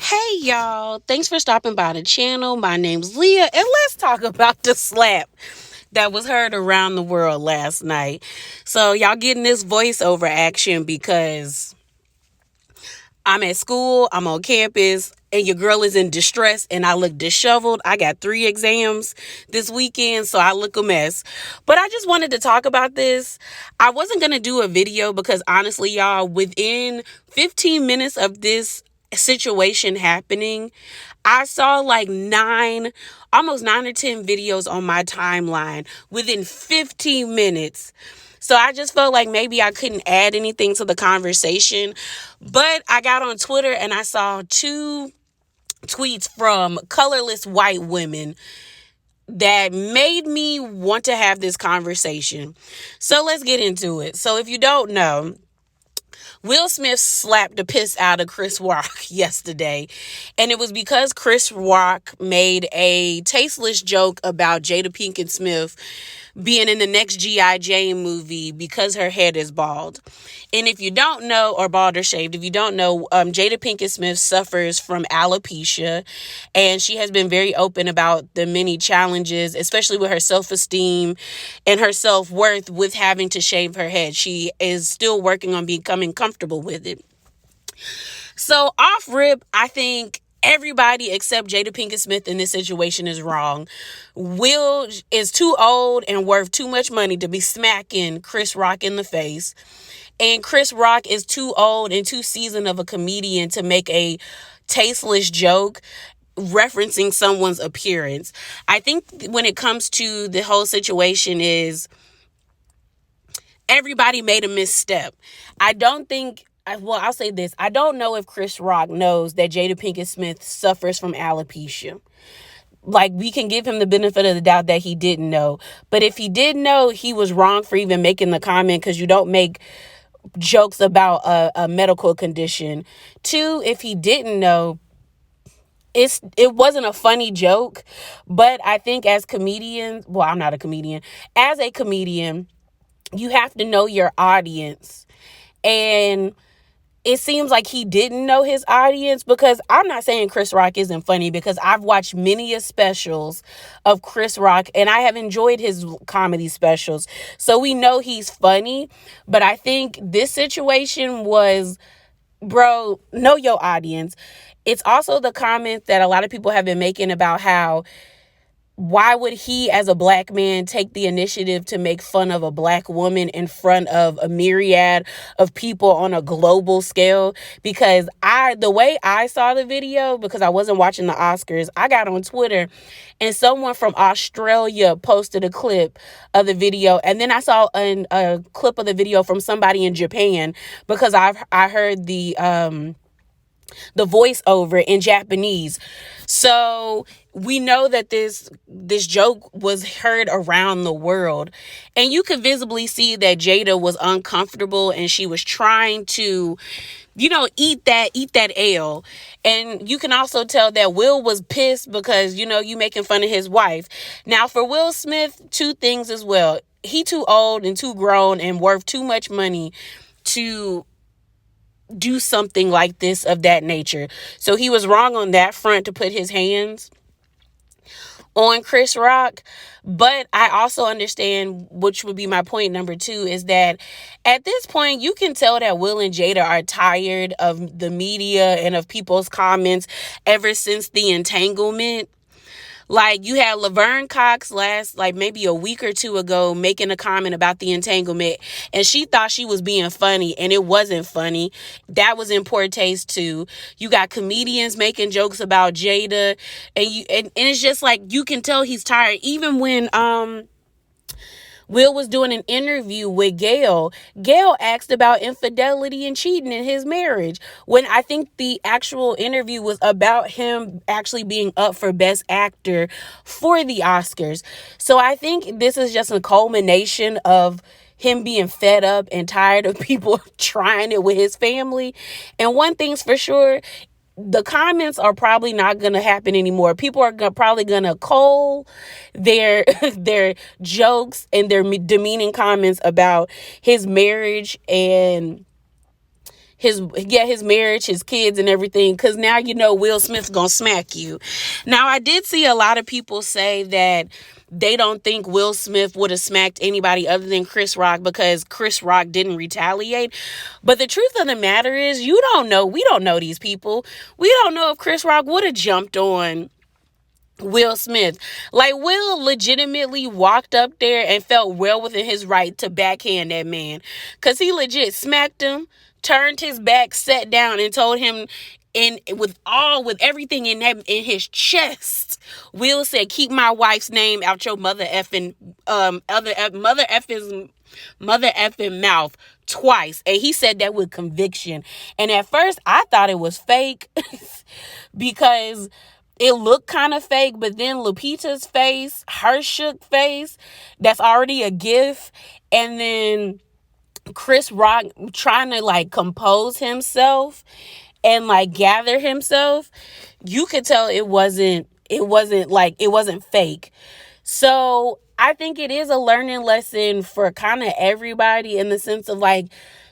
Hey y'all, thanks for stopping by the channel. My name's Leah, and let's talk about the slap that was heard around the world last night. So, y'all getting this voiceover action because I'm at school, I'm on campus, and your girl is in distress and I look disheveled. I got 3 exams this weekend, so I look a mess. But I just wanted to talk about this. I wasn't going to do a video because honestly, y'all, within 15 minutes of this situation happening, I saw like almost 9 or 10 videos on my timeline within 15 minutes. So I just felt like maybe I couldn't add anything to the conversation. But I got on Twitter and I saw 2 tweets from colorless white women that made me want to have this conversation. So let's get into it. So if you don't know, Will Smith slapped the piss out of Chris Rock yesterday. And it was because Chris Rock made a tasteless joke about Jada Pinkett Smith being in the next G.I. Jane movie because her head is bald. And if you don't know, or bald or shaved, if you don't know, Jada Pinkett Smith suffers from alopecia, and she has been very open about the many challenges, especially with her self-esteem and her self-worth with having to shave her head. She is still working on becoming comfortable with it. So off rip, I think everybody except Jada Pinkett Smith in this situation is wrong. Will is too old and worth too much money to be smacking Chris Rock in the face. And Chris Rock is too old and too seasoned of a comedian to make a tasteless joke referencing someone's appearance. I think when it comes to the whole situation is everybody made a misstep. I'll say this. I don't know if Chris Rock knows that Jada Pinkett Smith suffers from alopecia. Like, we can give him the benefit of the doubt that he didn't know. But if he did know, he was wrong for even making the comment, because you don't make jokes about a medical condition. 2, if he didn't know, it wasn't a funny joke. But I think as comedians, well, I'm not a comedian. As a comedian, you have to know your audience. And it seems like he didn't know his audience, because I'm not saying Chris Rock isn't funny, because I've watched many a specials of Chris Rock and I have enjoyed his comedy specials. So we know he's funny, but I think this situation was, bro, know your audience. It's also the comment that a lot of people have been making about how, why would he, as a black man, take the initiative to make fun of a black woman in front of a myriad of people on a global scale? Because the way I saw the video, because I wasn't watching the Oscars, I got on Twitter and someone from Australia posted a clip of the video. And then I saw a clip of the video from somebody in Japan, because I heard the voiceover in Japanese. So we know that this joke was heard around the world, and you could visibly see that Jada was uncomfortable and she was trying to, eat that L. And you can also tell that Will was pissed because, you making fun of his wife. Now, for Will Smith, 2 things as well. He too old and too grown and worth too much money to do something like this, of that nature. So he was wrong on that front to put his hands on Chris Rock. But I also understand, which would be my point number 2, is that at this point you can tell that Will and Jada are tired of the media and of people's comments ever since the entanglement. Like, you had Laverne Cox maybe a week or 2 ago, making a comment about the entanglement, and she thought she was being funny, and it wasn't funny. That was in poor taste too. You got comedians making jokes about Jada, and it's just like, you can tell he's tired. Even when Will was doing an interview with Gail asked about infidelity and cheating in his marriage, when I think the actual interview was about him actually being up for Best Actor for the Oscars. So I think this is just a culmination of him being fed up and tired of people trying it with his family. And one thing's for sure, the comments are probably not going to happen anymore. People are probably going to cull their their jokes and their demeaning comments about his marriage and his marriage, his kids, and everything, because now you know Will Smith's gonna smack you. Now, I did see a lot of people say that they don't think Will Smith would have smacked anybody other than Chris Rock because Chris Rock didn't retaliate. But the truth of the matter is, you don't know. We don't know these people. We don't know if Chris Rock would have jumped on Will Smith. Like, Will legitimately walked up there and felt well within his right to backhand that man. Because he legit smacked him, turned his back, sat down, and told him with everything in his chest. Will said, "Keep my wife's name out your mother effing mother effing mouth," twice. And he said that with conviction. And at first I thought it was fake because it looked kind of fake, but then Lupita's face, her shook face, that's already a gif. And then Chris Rock trying to like compose himself and like gather himself. You could tell it wasn't fake. So I think it is a learning lesson for kind of everybody, in the sense of like,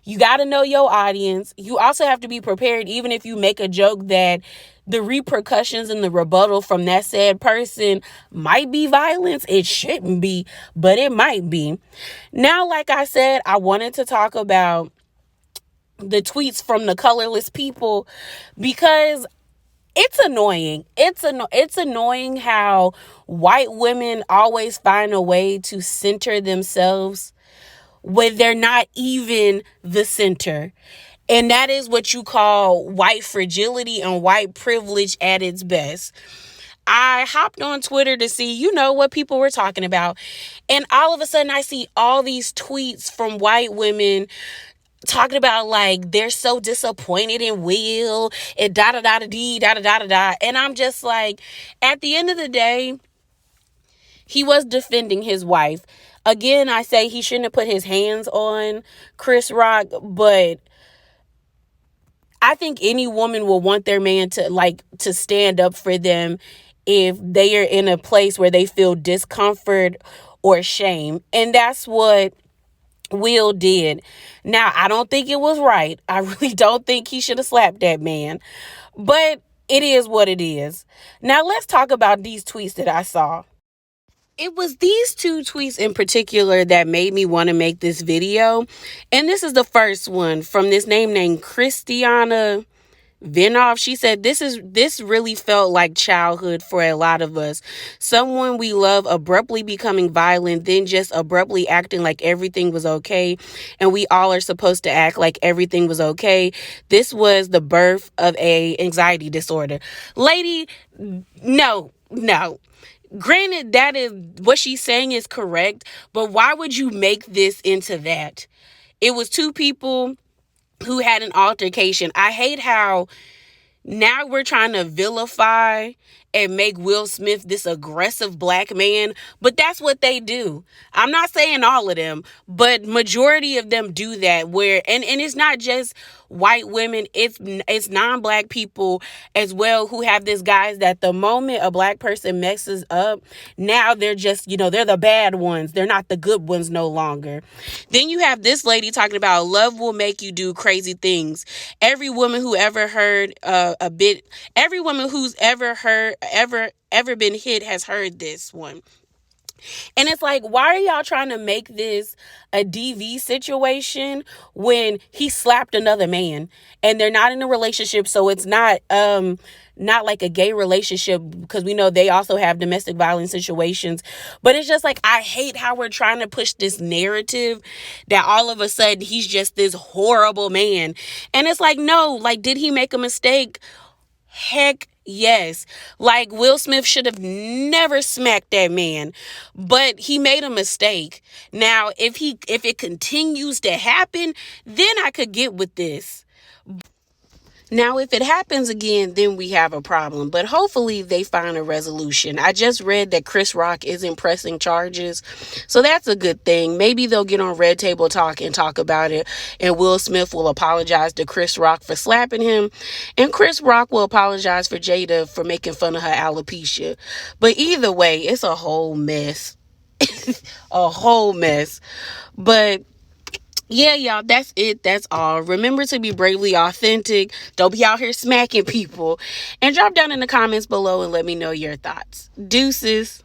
you got to know your audience. You also have to be prepared, even if you make a joke, that the repercussions and the rebuttal from that said person might be violence. It shouldn't be, but it might be. Now, like I said, I wanted to talk about the tweets from the colorless people, because it's annoying. It's annoying how white women always find a way to center themselves when they're not even the center. And that is what you call white fragility and white privilege at its best. I hopped on Twitter to see, what people were talking about. And all of a sudden I see all these tweets from white women talking about like they're so disappointed in Will and da da da da dee da da da da da. And I'm just like, at the end of the day, he was defending his wife. Again, I say he shouldn't have put his hands on Chris Rock, but I think any woman will want their man to stand up for them if they are in a place where they feel discomfort or shame. And that's what Will did. Now, I don't think it was right. I really don't think he should have slapped that man. But it is what it is. Now, let's talk about these tweets that I saw. It was these two tweets in particular that made me want to make this video. And this is the first one from this name named Christiana Vinoff. She said, this really felt like childhood for a lot of us. Someone we love abruptly becoming violent, then just abruptly acting like everything was okay. And we all are supposed to act like everything was okay. This was the birth of a anxiety disorder. Lady, no. Granted, that is what she's saying is correct, but why would you make this into that? It was two people who had an altercation. I hate how now we're trying to vilify and make Will Smith this aggressive black man, but that's what they do. I'm not saying all of them, but majority of them do that, where and it's not just white women, it's non-black people as well who have this guys that the moment a black person messes up, now they're just, they're the bad ones. They're not the good ones no longer. Then you have this lady talking about love will make you do crazy things. Every woman who ever heard every woman who's ever been hit has heard this one. And it's like, why are y'all trying to make this a DV situation when he slapped another man and they're not in a relationship? So it's not like a gay relationship, because we know they also have domestic violence situations. But it's just like, I hate how we're trying to push this narrative that all of a sudden he's just this horrible man. And it's like, no, like, did he make a mistake? Heck yes. Like, Will Smith should have never smacked that man, but he made a mistake. Now, if it continues to happen, then I could get with this. Now, if it happens again, then we have a problem. But hopefully they find a resolution. I just read that Chris Rock isn't pressing charges, so that's a good thing. Maybe they'll get on Red Table Talk and talk about it, and Will Smith will apologize to Chris Rock for slapping him, and Chris Rock will apologize for Jada for making fun of her alopecia. But either way, it's a whole mess. A whole mess. But Yeah, y'all, that's it. That's all. Remember to be bravely authentic. Don't be out here smacking people. And drop down in the comments below and let me know your thoughts. Deuces.